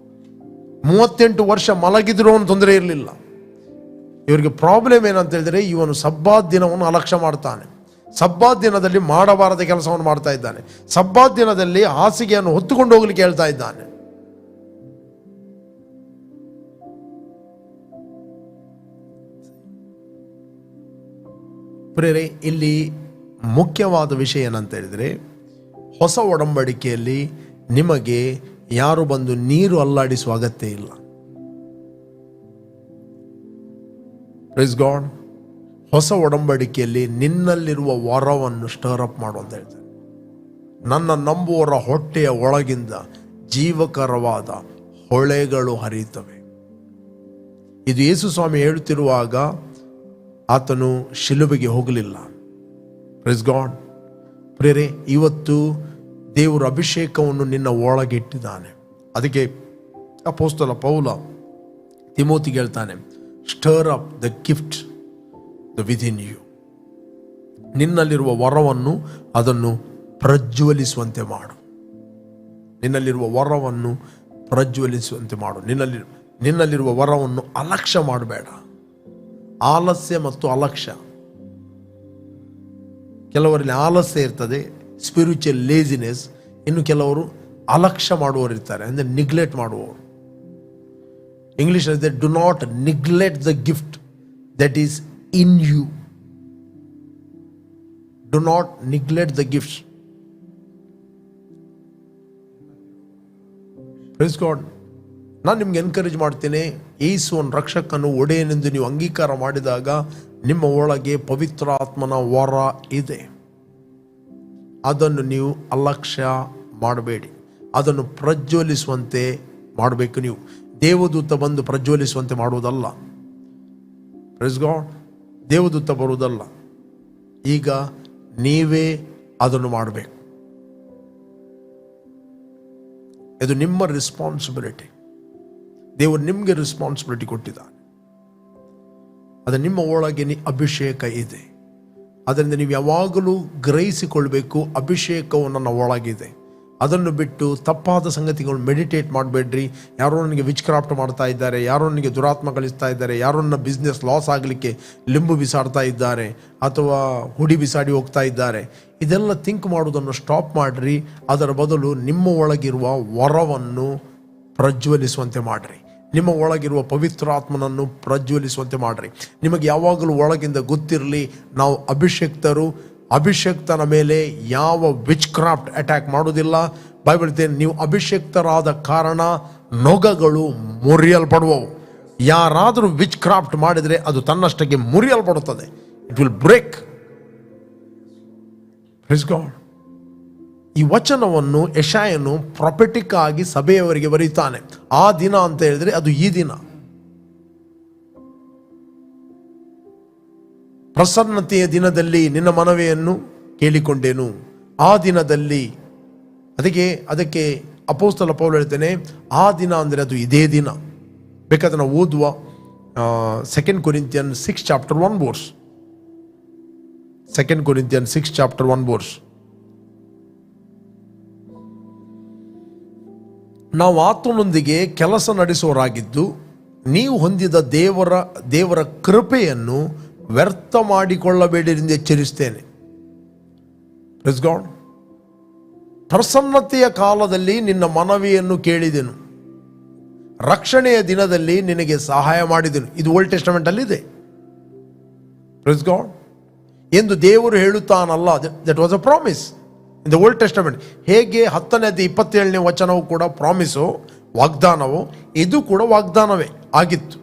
38 ವರ್ಷ ಮಲಗಿದ್ರು ಅವನು ತೊಂದರೆ ಇರಲಿಲ್ಲ. ಇವರಿಗೆ ಪ್ರಾಬ್ಲಮ್ ಏನಂತ ಹೇಳಿದ್ರೆ, ಇವನು ಸಬ್ಬಾತ್ ದಿನವನ್ನು ಅಲಕ್ಷ್ಯ ಮಾಡ್ತಾನೆ, ಸಬ್ಬಾತ್ ದಿನದಲ್ಲಿ ಮಾಡಬಾರದ ಕೆಲಸವನ್ನು ಮಾಡ್ತಾ ಇದ್ದಾನೆ, ಸಬ್ಬಾತ್ ದಿನದಲ್ಲಿ ಹಾಸಿಗೆಯನ್ನು ಹೊತ್ತುಕೊಂಡು ಹೋಗ್ಲಿಕ್ಕೆ ಹೇಳ್ತಾ ಇದ್ದಾನೆ. ಪ್ರೇರೆ, ಇಲ್ಲಿ ಮುಖ್ಯವಾದ ವಿಷಯ ಏನಂತ ಹೇಳಿದರೆ, ಹೊಸ ಒಡಂಬಡಿಕೆಯಲ್ಲಿ ನಿಮಗೆ ಯಾರು ಬಂದು ನೀರು ಅಲ್ಲಾಡಿಸುವ ಅಗತ್ಯ ಇಲ್ಲ. Praise God. ಹೊಸ ಒಡಂಬಡಿಕೆಯಲ್ಲಿ ನಿನ್ನಲ್ಲಿರುವ ವರವನ್ನು ಸ್ಟರ್ ಅಪ್ ಮಾಡು ಅಂತ ಹೇಳ್ತಾರೆ. ನನ್ನ ನಂಬುವವರ ಹೊಟ್ಟೆಯ ಒಳಗಿಂದ ಜೀವಕರವಾದ ಹೊಳೆಗಳು ಹರಿಯುತ್ತವೆ. ಇದು ಯೇಸು ಸ್ವಾಮಿ ಹೇಳುತ್ತಿರುವಾಗ ಆತನು ಶಿಲುಬೆಗೆ ಹೋಗಲಿಲ್ಲ. Price God. ಪ್ರೇರೆ, ಇವತ್ತು ದೇವರ ಅಭಿಷೇಕವನ್ನು ನಿನ್ನ ಒಳಗಿಟ್ಟಿದ್ದಾನೆ. ಅದಕ್ಕೆ ಅಪೊಸ್ತಲ ಪೌಲ ತಿಮೋತಿಗೆ ಹೇಳ್ತಾನೆ, stir up the gift the within you. ನಿನ್ನಲ್ಲಿರುವ ವರವನ್ನು ಅದನ್ನು ಪ್ರಜ್ವಲಿಸುವಂತೆ ಮಾಡು. ನಿನ್ನಲ್ಲಿರುವ ವರವನ್ನು ಪ್ರಜ್ವಲಿಸುವಂತೆ ಮಾಡು. ನಿನ್ನಲ್ಲಿರುವ ವರವನ್ನು ಅಲಕ್ಷ್ಯ ಮಾಡಬೇಡ. ಆಲಸ್ಯ ಮತ್ತು ಅಲಕ್ಷ್ಯ, ಕೆಲವರಲ್ಲಿ ಆಲಸ್ಯ ಇರ್ತದೆ, ಸ್ಪಿರಿಚುವಲ್ ಲೇಜಿನೆಸ್. ಇನ್ನು ಕೆಲವರು ಅಲಕ್ಷ್ಯ ಮಾಡುವವರು ಇರ್ತಾರೆ, ಅಂದರೆ ನಿಗ್ಲೆಕ್ಟ್ ಮಾಡುವವರು. ಇಂಗ್ಲಿಷ್ ಅಲ್ಲಿ do not neglect the gift that is in you. Do not neglect the gift. Praise God. ನಾನು ನಿಮ್ಗೆ ಎನ್ಕರೇಜ್ ಮಾಡ್ತೇನೆ, ಯೇಸುವನ್ನು ರಕ್ಷಕನು ಒಡೆಯನೆಂದು ನೀವು ಅಂಗೀಕಾರ ಮಾಡಿದಾಗ ನಿಮ್ಮ ಒಳಗೆ ಪವಿತ್ರಾತ್ಮನ ವರ ಇದೆ. ಅದನ್ನು ನೀವು ಅಲಕ್ಷ್ಯ ಮಾಡಬೇಡಿ, ಅದನ್ನು ಪ್ರಜ್ವಲಿಸುವಂತೆ ಮಾಡಬೇಕು. ನೀವು ದೇವದೂತ ಬಂದು ಪ್ರಜ್ವಲಿಸುವಂತೆ ಮಾಡುವುದಲ್ಲ. Praise God. ದೇವದೂತ ಬರುವುದಲ್ಲ, ಈಗ ನೀವೇ ಅದನ್ನು ಮಾಡಬೇಕು. ಇದು ನಿಮ್ಮ ರೆಸ್ಪಾನ್ಸಿಬಿಲಿಟಿ. ದೇವರು ನಿಮಗೆ ರೆಸ್ಪಾನ್ಸಿಬಿಲಿಟಿ ಕೊಟ್ಟಿದ್ದಾನೆ. ಅದು ನಿಮ್ಮ ಒಳಗೆ ಅಭಿಷೇಕ ಇದೆ. ಅದರಿಂದ ನೀವು ಯಾವಾಗಲೂ ಗ್ರಹಿಸಿಕೊಳ್ಬೇಕು, ಅಭಿಷೇಕವು ನನ್ನ ಒಳಗಿದೆ. ಅದನ್ನು ಬಿಟ್ಟು ತಪ್ಪಾದ ಸಂಗತಿಗಳು ಮೆಡಿಟೇಟ್ ಮಾಡಬೇಡ್ರಿ. ಯಾರೋ ನನಗೆ ವಿಚ್ ಕ್ರಾಫ್ಟ್ ಮಾಡ್ತಾ ಇದ್ದಾರೆ, ಯಾರೋ ನನಗೆ ದುರಾತ್ಮ ಕಳಿಸ್ತಾ ಇದ್ದಾರೆ, ಯಾರೋ ನನ್ನ ಬಿಸ್ನೆಸ್ ಲಾಸ್ ಆಗಲಿಕ್ಕೆ ಲಿಂಬು ಬಿಸಾಡ್ತಾ ಇದ್ದಾರೆ ಅಥವಾ ಹುಡಿ ಬಿಸಾಡಿ ಹೋಗ್ತಾ ಇದ್ದಾರೆ. ಇದೆಲ್ಲ ಥಿಂಕ್ ಮಾಡೋದನ್ನು ಸ್ಟಾಪ್ ಮಾಡಿರಿ. ಅದರ ಬದಲು ನಿಮ್ಮ ಒಳಗಿರುವ ವರವನ್ನು ಪ್ರಜ್ವಲಿಸುವಂತೆ ಮಾಡಿರಿ. ನಿಮ್ಮ ಒಳಗಿರುವ ಪವಿತ್ರಾತ್ಮನನ್ನು ಪ್ರಜ್ವಲಿಸುವಂತೆ ಮಾಡಿರಿ. ನಿಮಗೆ ಯಾವಾಗಲೂ ಒಳಗಿಂದ ಗೊತ್ತಿರಲಿ, ನಾವು ಅಭಿಷೇಕ್ತರು. ಅಭಿಷೇಕ್ತನ ಮೇಲೆ ಯಾವ ವಿಚ್ ಕ್ರಾಫ್ಟ್ ಅಟ್ಯಾಕ್ ಮಾಡೋದಿಲ್ಲ. ಬೈಬಲ್ ಹೇಳ್ತೇನೆ, ನೀವು ಅಭಿಷೇಕ್ತರಾದ ಕಾರಣ ನೊಗಗಳು ಮುರಿಯಲ್ಪಡುವವು. ಯಾರಾದರೂ ವಿಚ್ ಕ್ರಾಫ್ಟ್ ಮಾಡಿದರೆ ಅದು ತನ್ನಷ್ಟಕ್ಕೆ ಮುರಿಯಲ್ಪಡುತ್ತದೆ. It will break. Praise God. ಈ ವಚನವನ್ನು ಯೆಶಾಯನು ಪ್ರೊಫೆಟಿಕ್ ಆಗಿ ಸಭೆಯವರಿಗೆ ಬರೀತಾನೆ. ಆ ದಿನ ಅಂತ ಹೇಳಿದ್ರೆ ಅದು ಈ ದಿನ. ಪ್ರಸನ್ನತೆಯ ದಿನದಲ್ಲಿ ನಿನ್ನ ಮನವಿಯನ್ನು ಕೇಳಿಕೊಂಡೇನು. ಆ ದಿನದಲ್ಲಿ ಅದಕ್ಕೆ ಅಪೊಸ್ತಲ ಪೌಲ ಹೇಳ್ತೇನೆ, ಆ ದಿನ ಅಂದರೆ ಅದು ಇದೇ ದಿನ. ಬೇಕಾದ್ರೆ ನಾವು ಓದುವ 2 Corinthians 6 chapter 1 verse. 2 Corinthians 6 chapter 1 verse. ನಾವು ಆತನೊಂದಿಗೆ ಕೆಲಸ ನಡೆಸುವವರಾಗಿದ್ದು ನೀವು ಹೊಂದಿದ ದೇವರ ಕೃಪೆಯನ್ನು ವ್ಯರ್ಥ ಮಾಡಿಕೊಳ್ಳಬೇಡಿರೆಂದು ಎಚ್ಚರಿಸ್ತೇನೆ. Praise God. ಪ್ರಸನ್ನತೆಯ ಕಾಲದಲ್ಲಿ ನಿನ್ನ ಮನವಿಯನ್ನು ಕೇಳಿದೆನು, ರಕ್ಷಣೆಯ ದಿನದಲ್ಲಿ ನಿನಗೆ ಸಹಾಯ ಮಾಡಿದೆನು. ಇದು ಓಲ್ಡ್ ಟೆಸ್ಟಮೆಂಟ್ ಅಲ್ಲಿ ಇದೆ. Praise God. ಎಂದು ದೇವರು ಹೇಳುತ್ತಾನಲ್ಲ, that was a promise in the Old Testament. ಹೇಗೆ 10ನೇ 27ನೇ ವಚನವು ಕೂಡ ಪ್ರಾಮಿಸು, ವಾಗ್ದಾನವು, ಇದು ಕೂಡ ವಾಗ್ದಾನವೇ ಆಗಿತ್ತು.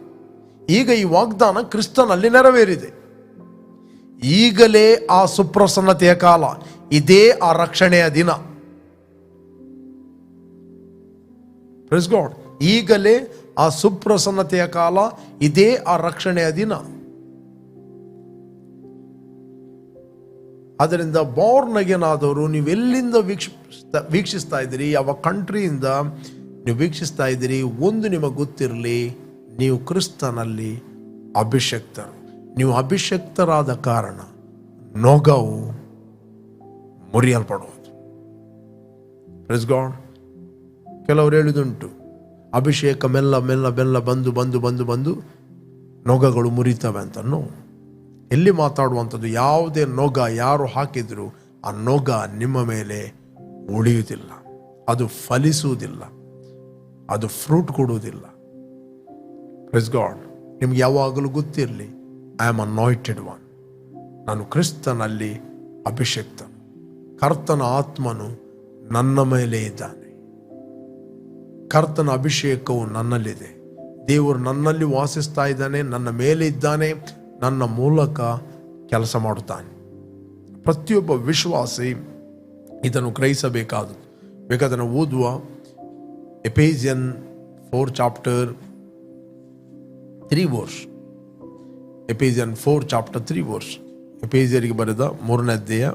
ಈಗ ಈ ವಾಗ್ದಾನ ಕ್ರಿಸ್ತನಲ್ಲಿ ನೆರವೇರಿದೆ. ಈಗಲೇ ಆ ಸುಪ್ರಸನ್ನತೆಯ ಕಾಲ, ಇದೇ ಆ ರಕ್ಷಣೆಯ ದಿನ. Praise God. ಈಗಲೇ ಆ ಸುಪ್ರಸನ್ನತೆಯ ಕಾಲ, ಇದೇ ಆ ರಕ್ಷಣೆಯ ದಿನ. ಆದ್ದರಿಂದ ಬಾರ್ನ್ ಅಗೇನ್ ಆದವರು ನೀವೆಲ್ಲಿಂದ ವೀಕ್ಷಿಸ್ತಾ ಇದ್ದೀರಿ, ಯಾವ ಕಂಟ್ರಿಯಿಂದ ನೀವು ವೀಕ್ಷಿಸ್ತಾ ಇದ್ದೀರಿ, ಒಂದು ನಿಮಗೆ ಗೊತ್ತಿರಲಿ, ನೀವು ಕ್ರಿಸ್ತನಲ್ಲಿ ಅಭಿಷಕ್ತರು. ನೀವು ಅಭಿಷಕ್ತರಾದ ಕಾರಣ ನೊಗವು ಮುರಿಯಲ್ಪಡುವುದು. Praise God. ಕೆಲವರು ಹೇಳಿದುಂಟು, ಅಭಿಷೇಕ ಮೆಲ್ಲ ಮೆಲ್ಲ ಮೆಲ್ಲ ಬಂದು ಬಂದು ಬಂದು ಬಂದು ನೊಗಗಳು ಮುರಿತವೆ ಅಂತ. ಎಲ್ಲಿ ಮಾತಾಡುವಂಥದ್ದು, ಯಾವುದೇ ನೊಗ ಯಾರು ಹಾಕಿದ್ರು ಆ ನೊಗ ನಿಮ್ಮ ಮೇಲೆ ಉಳಿಯುವುದಿಲ್ಲ, ಅದು ಫಲಿಸುವುದಿಲ್ಲ, ಅದು ಫ್ರೂಟ್ ಕೊಡುವುದಿಲ್ಲ. Praise God. ನಿಮ್ಗೆ ಯಾವಾಗಲೂ ಗೊತ್ತಿರಲಿ, ಐ ಆಮ್ ಅನಾಯಿಂಟೆಡ್ ಒನ್. ನಾನು ಕ್ರಿಸ್ತನಲ್ಲಿ ಅಭಿಷೇಕ್ತನು. ಕರ್ತನ ಆತ್ಮನು ನನ್ನ ಮೇಲೆ ಇದ್ದಾನೆ. ಕರ್ತನ ಅಭಿಷೇಕವು ನನ್ನಲ್ಲಿದೆ. ದೇವರು ನನ್ನಲ್ಲಿ ವಾಸಿಸ್ತಾ ಇದ್ದಾನೆ, ನನ್ನ ಮೇಲೆ ಇದ್ದಾನೆ, ನನ್ನ ಮೂಲಕ ಕೆಲಸ ಮಾಡುತ್ತಾನೆ. ಪ್ರತಿಯೊಬ್ಬ ವಿಶ್ವಾಸಿ ಇದನ್ನು ಗ್ರಹಿಸಬೇಕಾದದ್ದು. ಬೇಕಾದ್ರೆ ನಾವು ಓದುವ ಎಫೆಸಿಯನ್ 4 chapter 3 verse. ಎಫೆಸಿಯನ್ 4 chapter 3 verse. ಎಫೆಸಿಯರಿಗೆ ಬರೆದ 3ನೇ ಅಧ್ಯಾಯ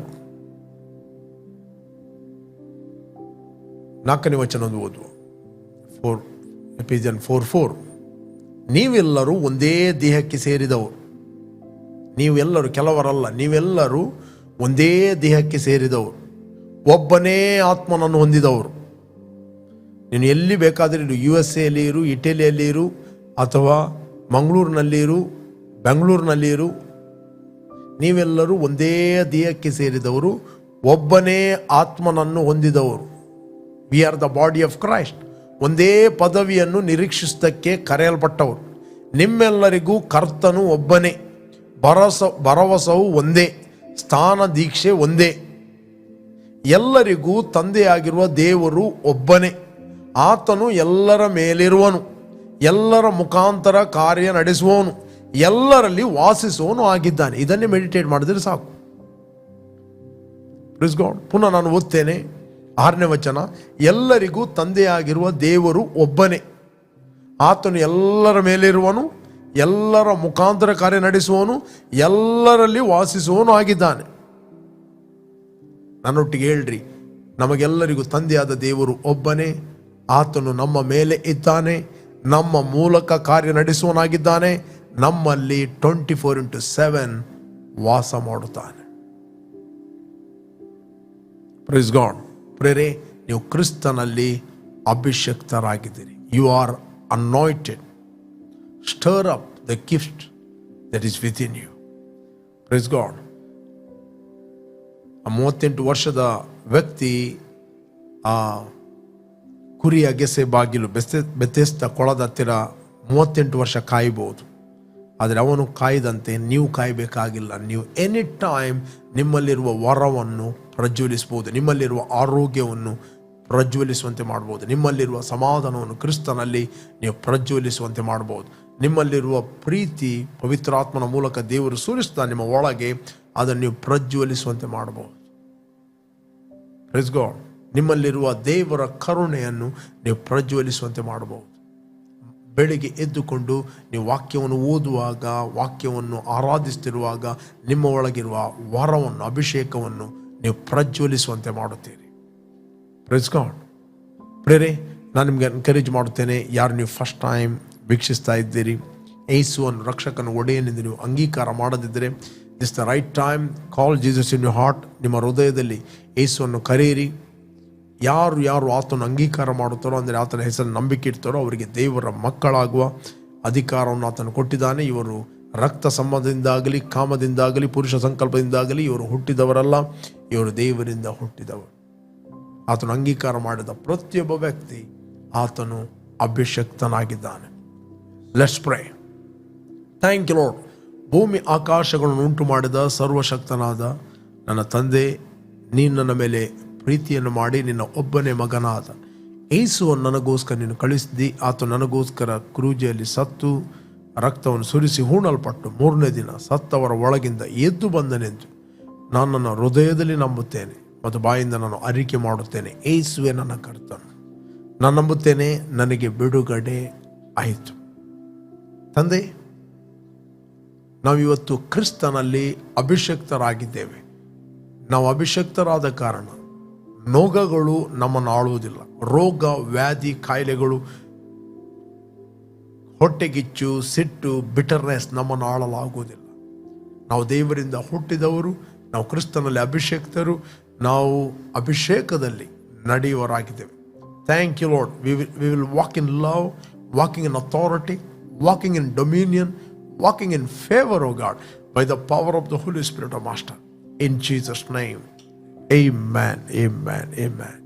4ನೇ ವಚನ ಓದುವ. ಎಫೆಸಿಯನ್ 4:4. ನೀವೆಲ್ಲರೂ ಒಂದೇ ದೇಹಕ್ಕೆ ಸೇರಿದವರು. ನೀವೆಲ್ಲರೂ, ಕೆಲವರಲ್ಲ, ನೀವೆಲ್ಲರೂ ಒಂದೇ ದೇಹಕ್ಕೆ ಸೇರಿದವರು, ಒಬ್ಬನೇ ಆತ್ಮನನ್ನು ಹೊಂದಿದವರು. ನೀನು ಎಲ್ಲಿ ಬೇಕಾದರೆ ಇರು, USA ಅಲ್ಲಿ ಇರು, ಇಟಲಿಯಲ್ಲಿ ಇರು, ಅಥವಾ ಮಂಗಳೂರಿನಲ್ಲಿ ಇರು, ಬೆಂಗಳೂರಿನಲ್ಲಿ ಇರು, ನೀವೆಲ್ಲರೂ ಒಂದೇ ದೇಹಕ್ಕೆ ಸೇರಿದವರು, ಒಬ್ಬನೇ ಆತ್ಮನನ್ನು ಹೊಂದಿದವರು. We are the body of Christ. ಒಂದೇ ಪದವಿಯನ್ನು ನಿರೀಕ್ಷಿಸದಕ್ಕೆ ಕರೆಯಲ್ಪಟ್ಟವರು. ನಿಮ್ಮೆಲ್ಲರಿಗೂ ಕರ್ತನು ಒಬ್ಬನೇ, ಭರವಸವು ಒಂದೇ, ಸ್ಥಾನ ದೀಕ್ಷೆ ಒಂದೇ. ಎಲ್ಲರಿಗೂ ತಂದೆಯಾಗಿರುವ ದೇವರು ಒಬ್ಬನೇ. ಆತನು ಎಲ್ಲರ ಮೇಲಿರುವನು, ಎಲ್ಲರ ಮುಖಾಂತರ ಕಾರ್ಯ ನಡೆಸುವವನು, ಎಲ್ಲರಲ್ಲಿ ವಾಸಿಸುವವನು ಆಗಿದ್ದಾನೆ. ಇದನ್ನೇ ಮೆಡಿಟೇಟ್ ಮಾಡಿದ್ರೆ ಸಾಕು. Please god. ಪುನಃ ನಾನು ಓದ್ತೇನೆ 6ನೇ ವಚನ. ಎಲ್ಲರಿಗೂ ತಂದೆಯಾಗಿರುವ ದೇವರು ಒಬ್ಬನೇ. ಆತನು ಎಲ್ಲರ ಮೇಲಿರುವನು, ಎಲ್ಲರ ಮುಖಾಂತರ ಕಾರ್ಯ ನಡೆಸುವವನು, ಎಲ್ಲರಲ್ಲಿ ವಾಸಿಸುವವನು ಆಗಿದ್ದಾನೆ. ನನ್ನೊಟ್ಟಿಗೆ ಹೇಳ್ರಿ, ನಮಗೆಲ್ಲರಿಗೂ ತಂದೆಯಾದ ದೇವರು ಒಬ್ಬನೇ. ಆತನು ನಮ್ಮ ಮೇಲೆ ಇದ್ದಾನೆ, ನಮ್ಮ ಮೂಲಕ ಕಾರ್ಯ ನಡೆಸುವನಾಗಿದ್ದಾನೆ, ನಮ್ಮಲ್ಲಿ 24/7 ವಾಸ ಮಾಡುತ್ತಾನೆ. Praise God. ಪ್ರೇರೆ, ನೀವು ಕ್ರಿಸ್ತನಲ್ಲಿ ಅಭಿಷಕ್ತರಾಗಿದ್ದೀರಿ. You are anointed. Stir up the gift that is within you. Praise God. 38 ವರ್ಷದ ವ್ಯಕ್ತಿ ಆ ಕುರಿಯ ಗೆಸೆ ಬಾಗಿಲು ಬೆತೆಸ್ದ ಕೊಳದ ಹತ್ತಿರ 38 ವರ್ಷ ಕಾಯಬಹುದು. ಆದರೆ ಅವನು ಕಾಯ್ದಂತೆ ನೀವು ಕಾಯಬೇಕಾಗಿಲ್ಲ. ನೀವು ಎನಿ ಟೈಮ್ ನಿಮ್ಮಲ್ಲಿರುವ ವರವನ್ನು ಪ್ರಜ್ವಲಿಸಬಹುದು, ನಿಮ್ಮಲ್ಲಿರುವ ಆರೋಗ್ಯವನ್ನು ಪ್ರಜ್ವಲಿಸುವಂತೆ ಮಾಡ್ಬೋದು, ನಿಮ್ಮಲ್ಲಿರುವ ಸಮಾಧಾನವನ್ನು ಕ್ರಿಸ್ತನಲ್ಲಿ ನೀವು ಪ್ರಜ್ವಲಿಸುವಂತೆ ಮಾಡ್ಬೋದು, ನಿಮ್ಮಲ್ಲಿರುವ ಪ್ರೀತಿ ಪವಿತ್ರಾತ್ಮನ ಮೂಲಕ ದೇವರು ಸುರಿಸ್ತಾ ನಿಮ್ಮ ಒಳಗೆ ಅದನ್ನು ನೀವು ಪ್ರಜ್ವಲಿಸುವಂತೆ ಮಾಡಬಹುದು. Praise God. ನಿಮ್ಮಲ್ಲಿರುವ ದೇವರ ಕರುಣೆಯನ್ನು ನೀವು ಪ್ರಜ್ವಲಿಸುವಂತೆ ಮಾಡಬಹುದು. ಬೆಳಿಗ್ಗೆ ಎದ್ದುಕೊಂಡು ನೀವು ವಾಕ್ಯವನ್ನು ಓದುವಾಗ, ವಾಕ್ಯವನ್ನು ಆರಾಧಿಸ್ತಿರುವಾಗ ನಿಮ್ಮ ಒಳಗಿರುವ ವರವನ್ನು, ಅಭಿಷೇಕವನ್ನು ನೀವು ಪ್ರಜ್ವಲಿಸುವಂತೆ ಮಾಡುತ್ತೀರಿ. Price God. ಪ್ರೇರೆ, ನಾನು ನಿಮಗೆ ಎನ್ಕರೇಜ್ ಮಾಡುತ್ತೇನೆ, ಯಾರು ನೀವು ಫಸ್ಟ್ ಟೈಮ್ ವೀಕ್ಷಿಸ್ತಾ ಇದ್ದೀರಿ, ಯೇಸುವನ್ನು ರಕ್ಷಕನ ಒಡೆಯನೆಂದು ನೀವು ಅಂಗೀಕಾರ ಮಾಡದಿದ್ದರೆ, this the right time. Call Jesus in your heart. ನಿಮ್ಮ ಹೃದಯದಲ್ಲಿ ಯೇಸುವನ್ನು ಕರೆಯಿರಿ. ಯಾರು ಆತನ ಅಂಗೀಕಾರ ಮಾಡುತ್ತಾರೋ, ಅಂದರೆ ಆತನ ಹೆಸರನ್ನು ನಂಬಿಕೆ ಇಡ್ತಾರೋ, ಅವರಿಗೆ ದೇವರ ಮಕ್ಕಳಾಗುವ ಅಧಿಕಾರವನ್ನು ಆತನು ಕೊಟ್ಟಿದ್ದಾನೆ. ಇವರು ರಕ್ತ ಸಂಬಂಧದಿಂದಾಗಲಿ, ಕಾಮದಿಂದಾಗಲಿ, ಪುರುಷ ಸಂಕಲ್ಪದಿಂದಾಗಲಿ ಇವರು ಹುಟ್ಟಿದವರಲ್ಲ, ಇವರು ದೇವರಿಂದ ಹುಟ್ಟಿದವರು. ಆತನು ಅಂಗೀಕಾರ ಮಾಡಿದ ಪ್ರತಿಯೊಬ್ಬ ವ್ಯಕ್ತಿ ಆತನು ಅಭಿಷಕ್ತನಾಗಿದ್ದಾನೆ. Let's pray. Thank you Lord. ಭೂಮಿ ಆಕಾಶಗಳನ್ನು ಉಂಟು ಮಾಡಿದ ಸರ್ವಶಕ್ತನಾದ ನನ್ನ ತಂದೆ, ನೀನು ನನ್ನ ಮೇಲೆ ಪ್ರೀತಿಯನ್ನು ಮಾಡಿ ನಿನ್ನ ಒಬ್ಬನೇ ಮಗನಾದ ಯೇಸುವನ್ನು ನನಗೋಸ್ಕರ ನೀನು ಕಳಿಸಿದಿ. ಆತ ನನಗೋಸ್ಕರ ಕ್ರೂಜೆಯಲ್ಲಿ ಸತ್ತು ರಕ್ತವನ್ನು ಸುರಿಸಿ ಹೂಣಲ್ಪಟ್ಟು 3ನೇ ದಿನ ಸತ್ತವರ ಒಳಗಿಂದ ಎದ್ದು ಬಂದನೆಂದು ನಾನು ನನ್ನ ಹೃದಯದಲ್ಲಿ ನಂಬುತ್ತೇನೆ ಮತ್ತು ಬಾಯಿಂದ ನಾನು ಅರಿಕೆ ಮಾಡುತ್ತೇನೆ. ಯೇಸುವೆ ನನ್ನ ಕರ್ತನು. ನಾನು ನಂಬುತ್ತೇನೆ, ನನಗೆ ಬಿಡುಗಡೆ ಆಯಿತು. ತಂದೆ, ನಾವಿವತ್ತು ಕ್ರಿಸ್ತನಲ್ಲಿ ಅಭಿಷಕ್ತರಾಗಿದ್ದೇವೆ. ನಾವು ಅಭಿಷಕ್ತರಾದ ಕಾರಣ ರೋಗಗಳು ನಮ್ಮನ್ನು ಆಳುವುದಿಲ್ಲ. ರೋಗ, ವ್ಯಾಧಿ, ಕಾಯಿಲೆಗಳು, ಹೊಟ್ಟೆಗಿಚ್ಚು, ಸಿಟ್ಟು, ಬಿಟರ್ನೆಸ್ ನಮ್ಮನ್ನು ಆಳಲಾಗುವುದಿಲ್ಲ. ನಾವು ದೇವರಿಂದ ಹುಟ್ಟಿದವರು, ನಾವು ಕ್ರಿಸ್ತನಲ್ಲಿ ಅಭಿಷೇಕ್ತರು, ನಾವು ಅಭಿಷೇಕದಲ್ಲಿ ನಡೆಯುವರಾಗಿದ್ದೇವೆ. Thank you Lord. We will walk in love, walking in authority, walking in dominion, walking in favour, O God, by the power of the Holy Spirit of Master. In Jesus' name, amen, amen, amen.